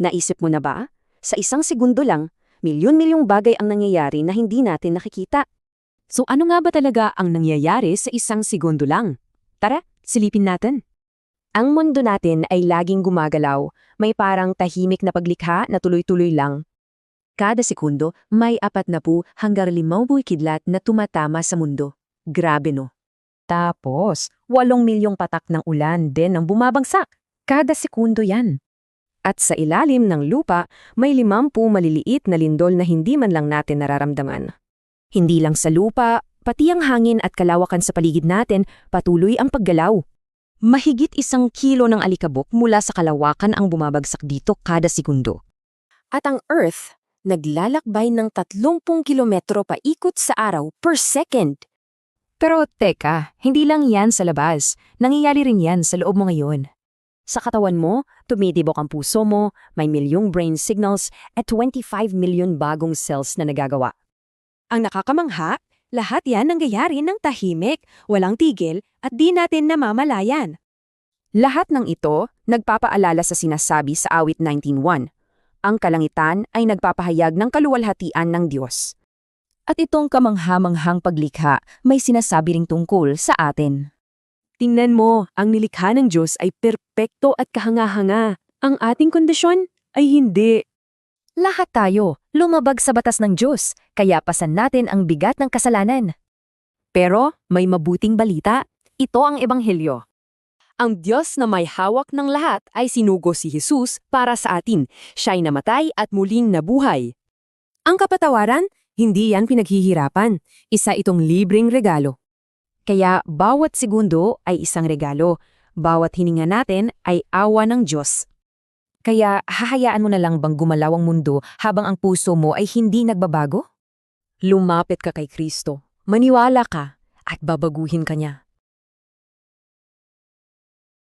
Naisip mo na ba? Sa isang segundo lang, milyon-milyong bagay ang nangyayari na hindi natin nakikita. So ano nga ba talaga ang nangyayari sa isang segundo lang? Tara, silipin natin. Ang mundo natin ay laging gumagalaw, may parang tahimik na paglikha na tuloy-tuloy lang. Kada segundo, may 40 hanggang 50 kidlat na tumatama sa mundo. Grabe no? Tapos, 8 milyong patak ng ulan din ang bumabagsak. Kada segundo yan. At sa ilalim ng lupa, may 50 maliliit na lindol na hindi man lang natin nararamdaman. Hindi lang sa lupa, pati ang hangin at kalawakan sa paligid natin, patuloy ang paggalaw. Mahigit 1 kilo ng alikabok mula sa kalawakan ang bumabagsak dito kada segundo. At ang Earth, naglalakbay ng 30 kilometro paikot sa araw per second. Pero teka, hindi lang yan sa labas. Nangyayari rin yan sa loob mo ngayon. Sa katawan mo, tumitibok ang puso mo, may milyong brain signals at 25 milyon bagong cells na nagagawa. Ang nakakamangha, lahat yan nangyayari ng tahimik, walang tigil at di natin namamalayan. Lahat ng ito nagpapaalala sa sinasabi sa awit 19:1. Ang kalangitan ay nagpapahayag ng kaluwalhatian ng Diyos. At itong kamangha-manghang paglikha may sinasabi ring tungkol sa atin. Tingnan mo, ang nilikha ng Diyos ay perpekto at kahanga-hanga. Ang ating kondisyon ay hindi. Lahat tayo lumabag sa batas ng Diyos, kaya pasan natin ang bigat ng kasalanan. Pero may mabuting balita, ito ang ebanghelyo. Ang Diyos na may hawak ng lahat ay sinugo si Jesus para sa atin. Siya'y namatay at muling nabuhay. Ang kapatawaran, hindi yan pinaghihirapan. Isa itong libreng regalo. Kaya bawat segundo ay isang regalo. Bawat hininga natin ay awa ng Diyos. Kaya hahayaan mo na lang bang gumalaw ang mundo habang ang puso mo ay hindi nagbabago? Lumapit ka kay Kristo, maniwala ka, at babaguhin ka niya.